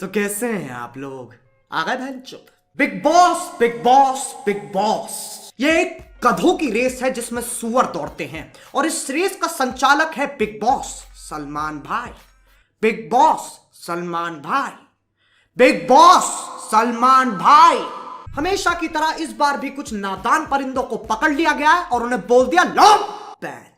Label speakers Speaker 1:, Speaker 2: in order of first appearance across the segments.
Speaker 1: तो कैसे हैं आप लोग? आ गए बहन चुप। Big boss, big boss, big boss, ये एक गधों की रेस है जिसमें सुअर दौड़ते हैं और इस रेस का संचालक है बिग बॉस सलमान भाई। बिग बॉस सलमान भाई, बिग बॉस सलमान भाई। हमेशा की तरह इस बार भी कुछ नादान परिंदों को पकड़ लिया गया है और उन्हें बोल दिया लो बैच।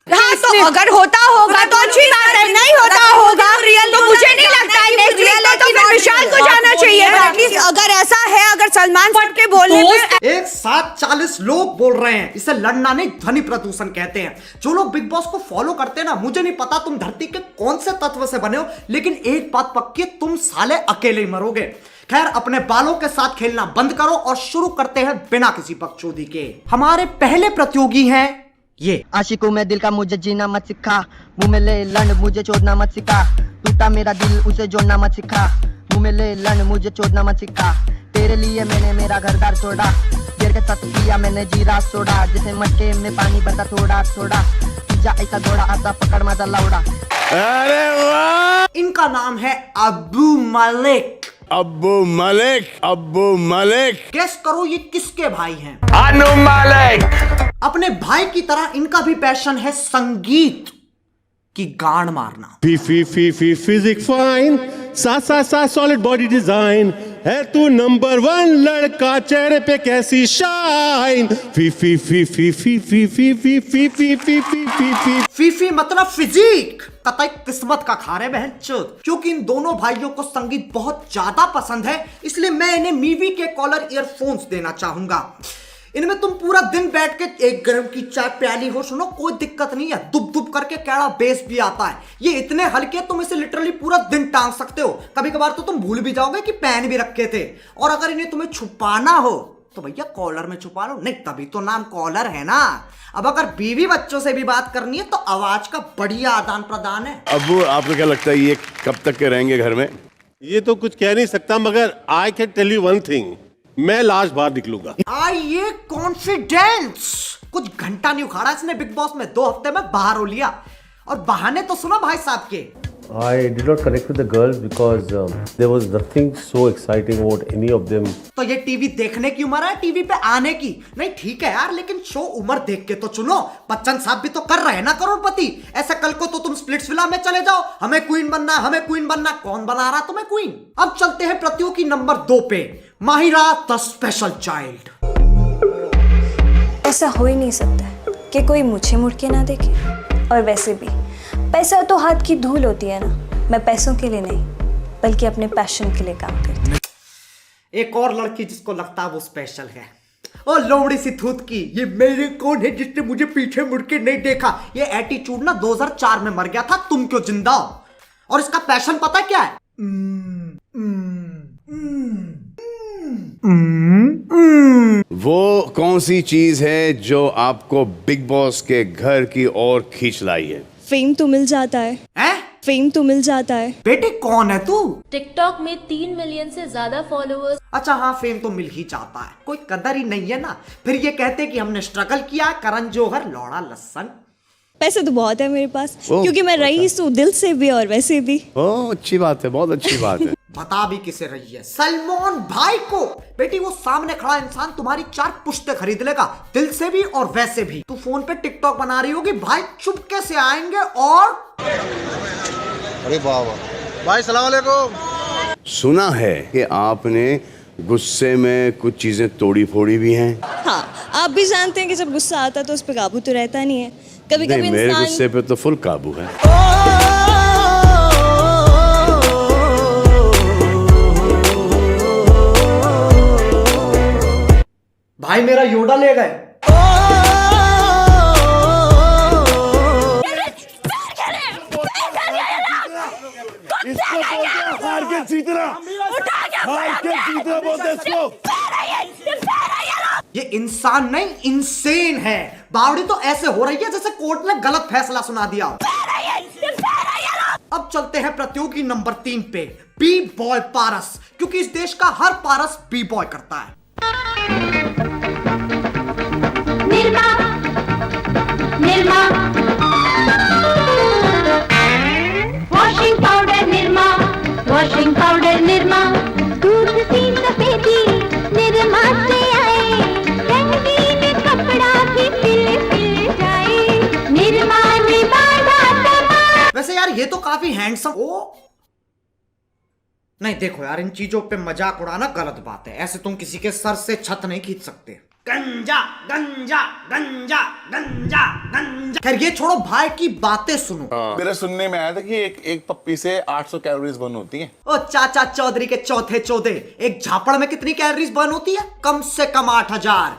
Speaker 2: हाँ, तो अगर होता होगा तो अच्छी बात है, नहीं होता होगा तो मुझे नहीं लगता है नेक्स्ट रियल है तो फिर विशाल को जाना चाहिए। अगर ऐसा है, अगर सलमान फट के बोलने पे
Speaker 1: एक साथ 40 लोग बोल रहे हैं, इसे लड़ना नहीं ध्वनि प्रदूषण कहते हैं। जो लोग बिग बॉस को फॉलो करते हैं ना, मुझे नहीं पता तुम धरती के कौन से तत्व से बने हो, लेकिन एक बात पक्की है, तुम साले अकेले ही मरोगे। खैर, अपने बालों के साथ खेलना बंद करो और शुरू करते हैं बिना किसी बकचोदी के। हमारे पहले प्रतियोगी हैं ये।
Speaker 3: आशिकों में दिल का मुझे जीना मत सिखा, मुंह में ले लन मुझे छोड़ना मत सिखा, टूटा मेरा दिल उसे जोड़ना मत सिखा, मुंह में ले लन मुझे छोड़ना मत सिखा, तेरे लिए मैंने मेरा घर द्वार छोड़ा, देर के साथ पिया मैंने जीरा सोडा, जैसे मटके में पानी भरता थोड़ा थोड़ा, जा ऐसा घोड़ा आता पकड़ मजा लौड़ा।
Speaker 4: अरे वाह!
Speaker 1: इनका नाम है अब्बू मलिक।
Speaker 4: अब्बू मलिक, अब्बू मलिक।
Speaker 1: गेस करो ये किसके भाई हैं?
Speaker 4: अनु मलिक।
Speaker 1: अपने भाई की तरह इनका भी पैशन है संगीत की गान मारना।
Speaker 4: फिजिक फाइन, सा सॉलिड बॉडी डिजाइन है, तू नंबर 1 लड़का, चेहरे पे कैसी शाइन।
Speaker 1: फीफी मतलब फिजिक। कतई किस्मत का खारे बहन चोद। क्योंकि इन दोनों भाइयों को संगीत बहुत ज्यादा पसंद है, इसलिए मैं इन्हें मीवी के कॉलर ईयरफोन्स देना चाहूंगा। इनमें तुम पूरा दिन बैठ के एक गर्म की चाय प्याली हो, सुनो कोई दिक्कत नहीं है, दुब दुब करके कैड़ा बेस भी आता है। ये इतने हल्के तुम इसे लिटरली पूरा दिन टांग सकते हो। कभी कभार तो तुम भूल भी जाओगे कि पेन भी रखे थे। और अगर इन्हें तुम्हें छुपाना हो तो भैया कॉलर में छुपा लो, नहीं तभी तो नाम कॉलर है ना। अब अगर बीवी बच्चों से भी बात करनी है तो आवाज का बढ़िया आदान प्रदान है।
Speaker 4: अब्बू, आपको क्या लगता है ये कब तक के रहेंगे घर में?
Speaker 5: ये तो कुछ कह नहीं सकता, मगर I can tell you one thing, मैं लास्ट बार निकलूंगा।
Speaker 1: आइए कॉन्फिडेंस। कुछ घंटा नहीं उखाड़ा इसने बिग बॉस में, 2 हफ्ते में बाहर हो लिया। और बहाने तो सुनो भाई साहब के।
Speaker 6: I did not connect with the girls because there was nothing so exciting about any of them.
Speaker 1: तो ये टीवी देखने की उम्र है, टीवी पे आने की नहीं। ठीक है यार, लेकिन शो उम्र देख के तो चुनो। बच्चन साहब भी तो कर रहे हैं ना करोड़पति। ऐसे कल को तो तुम स्प्लिट्सविला में चले जाओ, हमें क्वीन बनना, हमें क्वीन बनना। कौन बना रहा तुम्हें क्वीन? अब चलते हैं प्रतियोगी नंबर 2 पे, माहिरा द स्पेशल चाइल्ड।
Speaker 7: ऐसा हो ही नहीं सकता कि कोई मुझे मुड़ के ना देखे। और वैसे भी पैसा तो हाथ की धूल होती है ना। मैं पैसों के लिए नहीं बल्कि अपने पैशन के लिए काम करती हूँ।
Speaker 1: एक और लड़की जिसको लगता है वो स्पेशल है, ओ लोमड़ी सी थूत की, ये मेरे कौन है जिसने मुझे पीछे मुड़ के नहीं देखा। ये एटीट्यूड ना 2004 में मर गया था, तुम क्यों जिंदा हो? और इसका पैशन पता क्या है?
Speaker 4: वो कौन सी चीज है जो आपको बिग बॉस के घर की ओर खींच लाई है?
Speaker 7: फेम तो मिल जाता है।
Speaker 1: हैं?
Speaker 7: फेम तो मिल जाता है।
Speaker 1: बेटे कौन है तू?
Speaker 8: टिकटॉक में 3 मिलियन से ज्यादा फॉलोअर्स।
Speaker 1: अच्छा हाँ, फेम तो मिल ही जाता है, कोई कदर ही नहीं है ना। फिर ये कहते कि हमने स्ट्रगल किया, करण जौहर लौड़ा लसन।
Speaker 7: पैसे तो बहुत है मेरे पास, क्योंकि मैं रईस हूँ दिल से भी और वैसे भी।
Speaker 4: ओह, अच्छी बात है, बहुत अच्छी बात है।
Speaker 1: बता भी किसे रही है? सलमान भाई को। बेटी वो सामने खड़ा इंसान तुम्हारी 4 पुश्ते खरीद लेगा, दिल से भी और वैसे भी। तू फोन पे टिकटॉक बना रही होगी, भाई चुपके से आएंगे और
Speaker 5: अरे वाह भाई, सलाम अलैकुम।
Speaker 4: सुना है कि आपने गुस्से में कुछ चीजें तोड़ी फोड़ी भी हैं।
Speaker 7: हाँ, आप भी जानते हैं कि जब गुस्सा आता है तो उस पर काबू तो रहता नहीं है। कभी
Speaker 4: नहीं,
Speaker 7: कभी
Speaker 4: मेरे
Speaker 7: इंसान
Speaker 4: गुस्से पे तो फुल काबू है।
Speaker 1: भाई मेरा योडा ले गए।
Speaker 4: हार के जीतना बोलते इसको।
Speaker 1: ये इंसान नहीं इंसेन है। बावड़ी तो ऐसे हो रही है जैसे कोर्ट ने गलत फैसला सुना दिया। अब चलते हैं प्रतियोगी नंबर 3 पे, बी बॉय पारस। क्योंकि इस देश का हर पारस बी बॉय करता है।
Speaker 8: Nirma Nirma washing powder, Nirma washing powder पर निरमा दूध सी सफेदी निरमा से आए रंगीन कपड़ा भी पिल जाए निरमा ने बांधा तमा।
Speaker 1: वैसे यार ये तो काफी हैंडसम ओ नहीं, देखो यार इन चीजों पे मजाक उड़ाना गलत बात है। ऐसे तुम किसी के सर से छत नहीं खींच सकते। गंजा गंजा गंजा गंजा गंजा। खैर ये छोड़ो, भाई की बातें सुनो।
Speaker 9: मेरे सुनने में आया था कि एक पप्पी से 800 कैलोरीज बर्न होती है।
Speaker 1: ओ चाचा चौधरी के चौथे चौधे, एक झापड़ में कितनी कैलोरीज बर्न होती है? कम से कम 8000।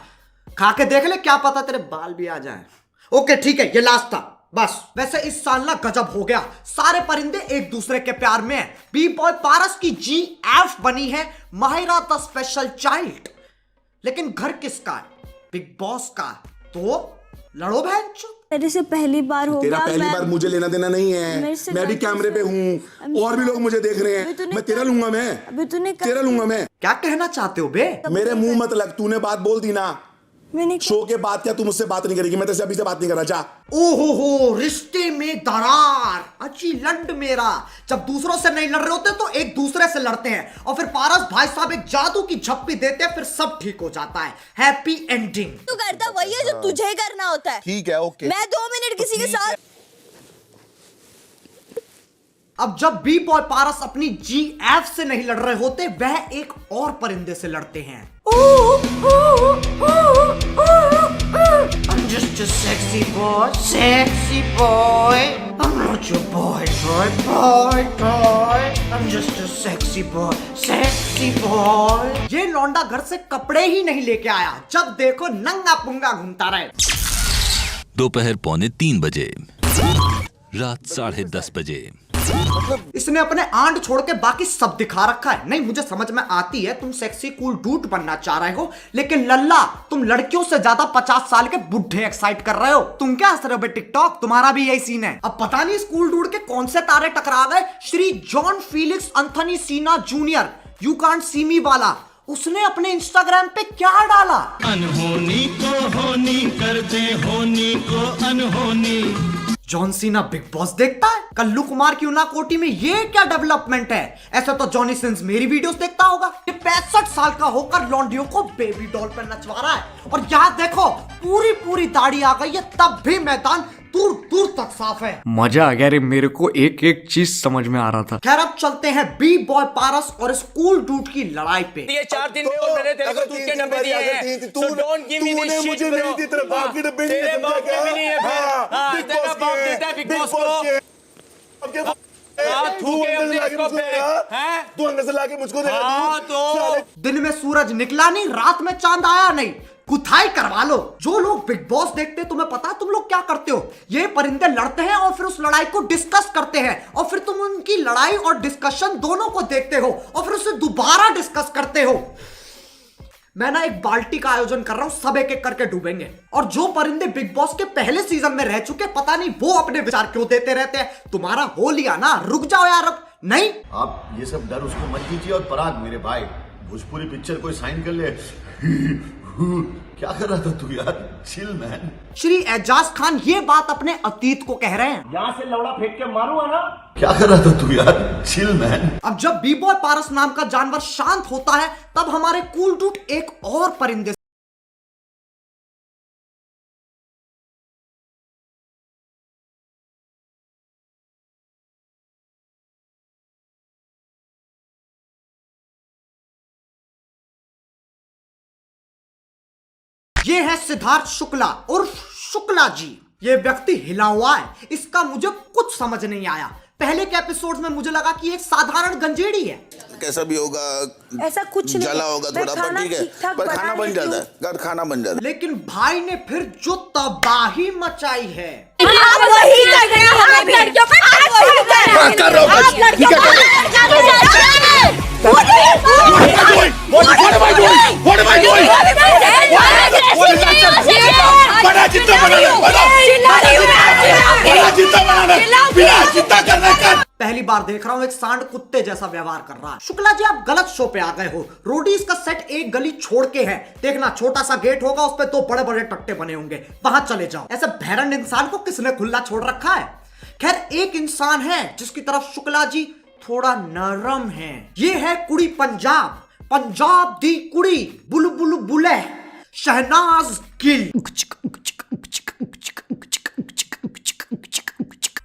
Speaker 1: खा के देख ले, क्या पता तेरे बाल भी आ जाए। ओके ठीक है, ये लास्ट था बस। वैसे इस साल ना गजब हो गया, सारे परिंदे एक दूसरे के प्यार में हैं। बी बॉय पारस की GF बनी है माहिरा द स्पेशल चाइल्ड। लेकिन घर किसका है? बिग बॉस का। तो लड़ो बहनचोद।
Speaker 7: मेरे से पहली बार हो
Speaker 10: तेरा
Speaker 7: गया।
Speaker 10: पहली बार मुझे लेना देना नहीं
Speaker 7: मेरे
Speaker 10: है।
Speaker 7: से
Speaker 10: मैं भी
Speaker 7: गलती
Speaker 10: कैमरे पे
Speaker 7: से-
Speaker 10: हूँ और भी लोग मुझे देख रहे
Speaker 7: अभी
Speaker 10: हैं।
Speaker 7: तूने
Speaker 10: मैं तेरा लूंगा, मैं
Speaker 7: अभी तूने
Speaker 10: तेरा लूंगा मैं।
Speaker 1: क्या कहना चाहते हो बे?
Speaker 10: मेरे मुंह मत लग, तूने बात बोल दी ना।
Speaker 7: मैंने
Speaker 10: शो के बाद क्या तू मुझसे बात नहीं करेगी? मैं तेरे से अभी से बात नहीं कर रहा। जा।
Speaker 1: ओहो हो, रिश्ते में दरार। अच्छी लंड मेरा। जब दूसरों से नहीं लड़ रहे होते तो एक दूसरे से लड़ते हैं और फिर पारस भाई साहब एक जादू की झप्पी देते हैं, फिर सब ठीक हो जाता है। Happy ending.
Speaker 2: तू करता वही है जो तुझे करना होता है।
Speaker 10: ठीक है, ओके।
Speaker 2: मैं 2 मिनट किसी के साथ
Speaker 1: अब जब बी बॉय पारस अपनी GF से नहीं लड़ रहे होते, वह एक और परिंदे से लड़ते हैं। I'm just a sexy boy, sexy boy. I'm not your boy, boy. I'm just a sexy boy, sexy boy. ये लौंडा घर से कपड़े ही नहीं लेके आया, जब देखो नंगा पुंगा घूमता रहे।
Speaker 11: दोपहर 2:45 बजे, रात 10:30 बजे।
Speaker 1: इसने अपने आंड छोड़ के बाकी सब दिखा रखा है। नहीं, मुझे समझ में आती है तुम सेक्सी कूल डूड बनना चाह रहे हो, लेकिन लल्ला तुम लड़कियों से ज्यादा 50 साल के बुढ़े एक्साइट कर रहे हो। तुम क्या हंस रहे हो बे टिकटॉक? तुम्हारा भी यही सीन है। अब पता नहीं स्कूल डूड के कौन से तारे टकरा गए। श्री जॉन फीलिक्स एंथनी सीना जूनियर, यू कांट सी मी वाला, उसने अपने इंस्टाग्राम पे क्या डाला?
Speaker 12: अनहोनी को होनी कर दे, होनी को अनहोनी।
Speaker 1: जॉन सीना बिग बॉस देखता है? कल्लू कुमार की उना कोटी में ये क्या डेवलपमेंट है? ऐसा तो जॉनी सिंस मेरी वीडियोस देखता होगा। ये 65 साल का होकर लॉन्डियों को बेबी डॉल पर नचवा रहा है। और यहाँ देखो पूरी दाढ़ी आ गई है, तब भी मैदान दूर दूर तक साफ है।
Speaker 13: मजा आ गया रे, मेरे को एक एक चीज समझ में आ रहा था।
Speaker 1: खैर अब चलते हैं बी बॉय पारस और स्कूल डूड की लड़ाई पे।
Speaker 12: ये 4 दिन में और मैंने तेरे को दूध के डब्बे दिए हैं। So don't give me this shit,
Speaker 10: मुझे
Speaker 12: bro.
Speaker 10: नहीं दी, तेरे बाप के डब्बे नहीं
Speaker 12: तेरे बाप के भी नहीं है फिर। हाँ, तेरा बाप देता है बिग बॉस को। थू के अपने इसको पे, हैं?
Speaker 10: तू अंदर से लाके मुझको दे।
Speaker 12: हाँ तो
Speaker 1: दिन में सूरज निकला नहीं, रात में चांद आया नहीं, कुथाई करवा लो। जो लोग बिग बॉस देखते हैं, तुम्हें पता है तुम लोग क्या करते हो? ये परिंदे लड़ते हैं और फिर उस लड़ाई को डिस्कस करते हैं और फिर तुम उनकी लड़ाई और डिस्कशन दोनों को देखते हो और फिर उसे दोबारा डिस्कस करते हो। मैं ना एक बाल्टी का आयोजन कर रहा हूं, सब एक एक करके डूबेंगे। और जो परिंदे बिग बॉस के पहले सीजन में रह चुके, पता नहीं वो अपने विचार क्यों देते रहते हैं। तुम्हारा हो लिया ना, रुक जाओ यार। अब नहीं,
Speaker 14: आप ये सब डर उसको मत कीजिए। और पराग मेरे भाई, भोजपुरी पिक्चर कोई साइन कर ले। क्या कर रहा था तू यार? Chill man.
Speaker 1: श्री एजाज खान ये बात अपने अतीत को कह रहे हैं।
Speaker 12: यहाँ से लौड़ा फेंक के मारूंगा ना।
Speaker 14: क्या कर रहा था तू यार? Chill man.
Speaker 1: अब जब बी बॉय पारस नाम का जानवर शांत होता है, तब हमारे कूल डूड एक और परिंदे ये है सिद्धार्थ शुक्ला उर्फ शुक्ला जी। ये व्यक्ति हिला हुआ है, इसका मुझे कुछ समझ नहीं आया। पहले के एपिसोड में मुझे लगा कि एक साधारण गंजेड़ी है।
Speaker 10: कैसा भी होगा,
Speaker 2: ऐसा कुछ नहीं
Speaker 10: जला होगा थोड़ा, पर ठीक है, पर खाना बन जाता है, खाना बन जाता है।
Speaker 1: लेकिन भाई ने फिर जो तबाही मचाई है।
Speaker 2: आप वही कर रहे हो, आप लड़कियों पे आप वही कर रहे हो।
Speaker 10: कर रहा हूं,
Speaker 2: आप लड़कियों पे
Speaker 1: पहली बार देख रहा हूँ एक सांड कुत्ते जैसा व्यवहार कर रहा है। शुक्ला जी आप गलत शो पे आ गए हो। रोडीज का सेट एक गली छोड़ के है, देखना छोटा सा गेट होगा, उस पे 2 बड़े बड़े टट्टे बने होंगे, वहां चले जाओ। ऐसे भैरन इंसान को किसने खुला छोड़ रखा है? खैर एक इंसान है जिसकी तरफ शुक्ला जी थोड़ा नरम है। ये है कुड़ी पंजाब, पंजाब दी कुड़ी, बुलबुल बुले, शहनाज गिल।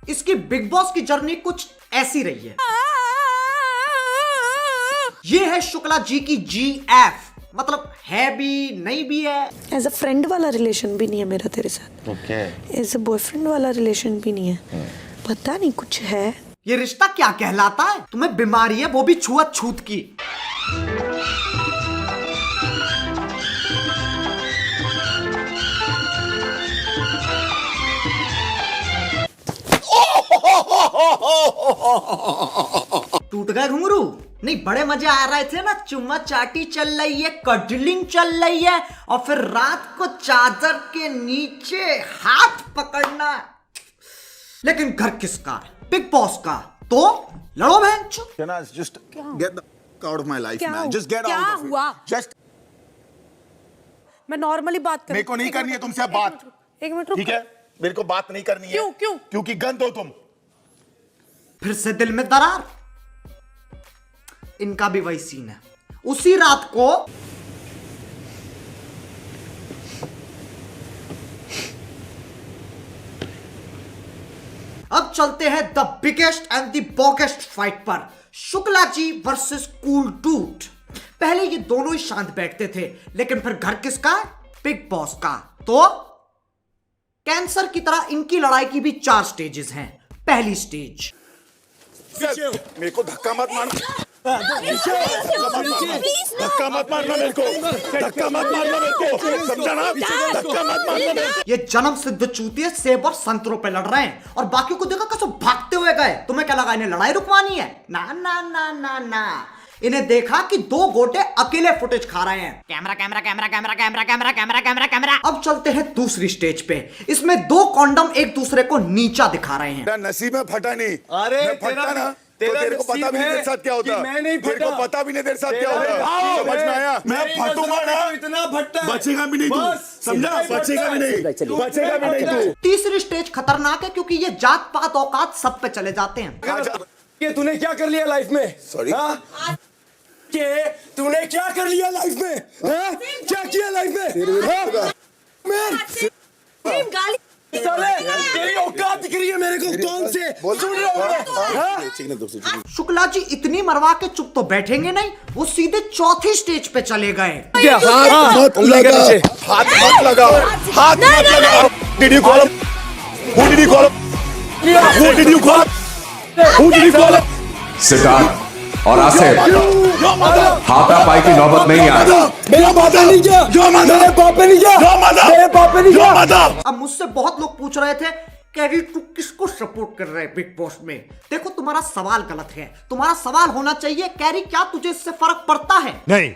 Speaker 1: इसकी बिग बॉस की जर्नी कुछ ऐसी रही है। ये है शुक्ला जी की GF, मतलब है भी नहीं भी है।
Speaker 2: एज अ फ्रेंड वाला रिलेशन भी नहीं है मेरा तेरे साथ, एज अ बॉयफ्रेंड वाला रिलेशन भी नहीं है, पता नहीं कुछ है।
Speaker 1: ये रिश्ता क्या कहलाता है? तुम्हें बीमारी है, वो भी छुआछूत की। टूट गए घुंघरू? नहीं, बड़े मजे आ रहे थे ना, चुम्मा चाटी चल रही है, कडलिंग चल रही है, और फिर रात को चादर के नीचे हाथ पकड़ना। लेकिन घर किसका है? बिग बॉस का। तो लड़ो बहन।
Speaker 10: Just get the fuck out of my life, man. Just get
Speaker 2: क्या
Speaker 10: out of
Speaker 2: हुआ?
Speaker 10: it. Just
Speaker 2: मैं नॉर्मली बात कर।
Speaker 9: मेरे को नहीं करनी है तुमसे बात।
Speaker 2: एक मिनट रुक।
Speaker 9: ठीक है, मेरे को बात नहीं करनी है।
Speaker 2: क्यों?
Speaker 9: क्योंकि गंद हो तुम।
Speaker 1: फिर से दिल में दरार। इनका भी वही सीन है। उसी रात को अब चलते हैं the biggest and the boggest fight पर, Shukla ji versus cool dude. पहले ये दोनों ही शांत बैठते थे, लेकिन फिर घर किसका है? बिग बॉस का। तो कैंसर की तरह इनकी लड़ाई की भी 4 स्टेजेस हैं। पहली स्टेज,
Speaker 9: मेरे को धक्का मत मारना। धक्का मत मारना मेरे को। धक्का मत मारना मेरे को, समझा ना? धक्का मत मारना मेरे को।
Speaker 1: ये जन्म सिद्ध चूतिए सेब और संतरों पे लड़ रहे हैं, और बाकी को देखा कैसे भागते हुए गए। तुम्हें क्या लगा इन्हें लड़ाई रुकवानी है? ना ना ना ना ना। इन्हें देखा कि 2 गोटे अकेले फुटेज खा रहे हैं। Camera camera camera camera camera camera camera camera camera. अब चलते हैं दूसरी स्टेज पे। इसमें 2 कॉन्डम एक दूसरे को नीचा दिखा रहे हैं।
Speaker 9: नसीब में फटा नहीं।
Speaker 12: अरे
Speaker 9: मैं फटा ना, तो तेरे को पता भी नहीं तेरे साथ क्या होता।
Speaker 12: मैं नहीं
Speaker 9: तेरे को पता भी नहीं तेरे साथ क्या होता। समझ में आया? मैं फटूंगा ना,
Speaker 12: इतना फटता है,
Speaker 9: बचेगा भी नहीं तू। समझा? बचेगा भी नहीं, बचेगा भी नहीं तू।
Speaker 1: तीसरी स्टेज खतरनाक है, क्योंकि ये जात पात औकात सब पे चले जाते हैं।
Speaker 12: कि तूने क्या कर लिया लाइफ में?
Speaker 9: सॉरी,
Speaker 12: कि तूने क्या कर लिया लाइफ में? क्या किया लाइफ में? तेरी औकात दिख रही है मेरे को। कौन से सुन रहे हो?
Speaker 1: शुक्ला जी इतनी मरवा के चुप तो बैठेंगे नहीं, वो सीधे चौथी स्टेज पे चले गए।
Speaker 9: हाथ मत लगा, हाथ मत लगा, हाथ मत लगा। Did you call him? Who did you call him? Who did you call him? Who did you call him?
Speaker 13: Siddharth और आसिफ हाथापाई की नौबत नहीं आई।
Speaker 12: मेरा बाप नहीं गया, मेरे बाप नहीं गया, मेरे बाप नहीं गया।
Speaker 1: अब मुझसे बहुत लोग पूछ रहे थे, कैरी तू किसको सपोर्ट कर रहे है बिग बॉस में? देखो, तुम्हारा सवाल गलत है। तुम्हारा सवाल होना चाहिए, कैरी क्या तुझे इससे फर्क पड़ता है? नहीं।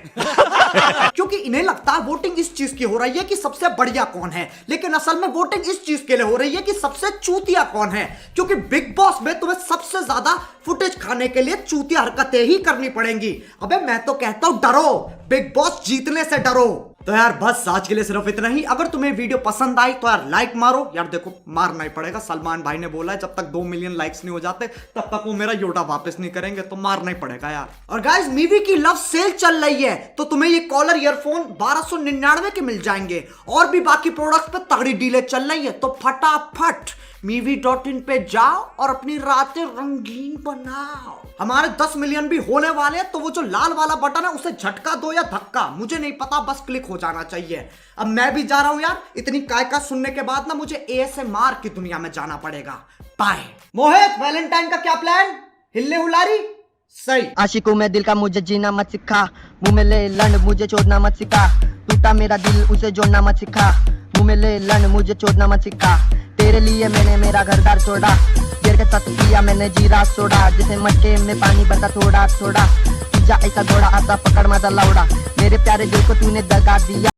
Speaker 1: क्योंकि इन्हें लगता है वोटिंग इस चीज की हो रही है कि सबसे बढ़िया कौन है, लेकिन असल में वोटिंग इस चीज के लिए हो रही है कि सबसे चूतिया कौन है। क्योंकि बिग बॉस में तुम्हें सबसे ज्यादा फुटेज खाने के लिए चूतिया हरकतें ही करनी पड़ेंगी। अबे मैं तो कहता हूं डरो, बिग बॉस जीतने से डरो। तो यार बस आज के लिए सिर्फ इतना ही। अगर तुम्हें वीडियो पसंद आई तो यार लाइक मारो। यार देखो, मारना ही पड़ेगा, सलमान भाई ने बोला है जब तक 2 मिलियन लाइक्स नहीं हो जाते तब तक वो मेरा योटा वापस नहीं करेंगे, तो मारना ही पड़ेगा यार। और गाइस, मीवी की लव सेल चल रही है, तो तुम्हें ये कॉलर ईयरफोन 1299 के मिल जाएंगे, और भी बाकी प्रोडक्ट्स पे तगड़ी डीलें चल रही है। तो फटाफट movie.in पे जाओ और अपनी रातें रंगीन बनाओ। हमारे 10 मिलियन भी होने वाले हैं, तो वो जो लाल वाला बटन है उसे झटका दो या धक्का, मुझे नहीं पता, बस क्लिक हो जाना चाहिए। अब मैं भी जा रहा हूं यार, इतनी काय सुनने के बाद ना मुझे ASMR की दुनिया में जाना पड़ेगा। बाय। मोहित, वैलेंटाइन का क्या प्लान? हिल्ले हुलारी? सही।
Speaker 3: आशिकों में दिल का मुझे जीना मत सिखा, मुंह में ले लंड मुझे छोड़ना मत सिखा, टूटा मेरा दिल उसे जोड़ना मत सिखा, मुंह में ले लंड मुझे छोड़ना मत सिखा, तेरे लिए मैंने मेरा घर द्वार छोड़ा, देर के साथ किया मैंने जीरा सोडा, जैसे मटके में पानी भरता थोड़ा थोड़ा, तुझा ऐसा घोड़ा आता पकड़ मत लौड़ा, मेरे प्यारे दिल को तूने दगा दिया।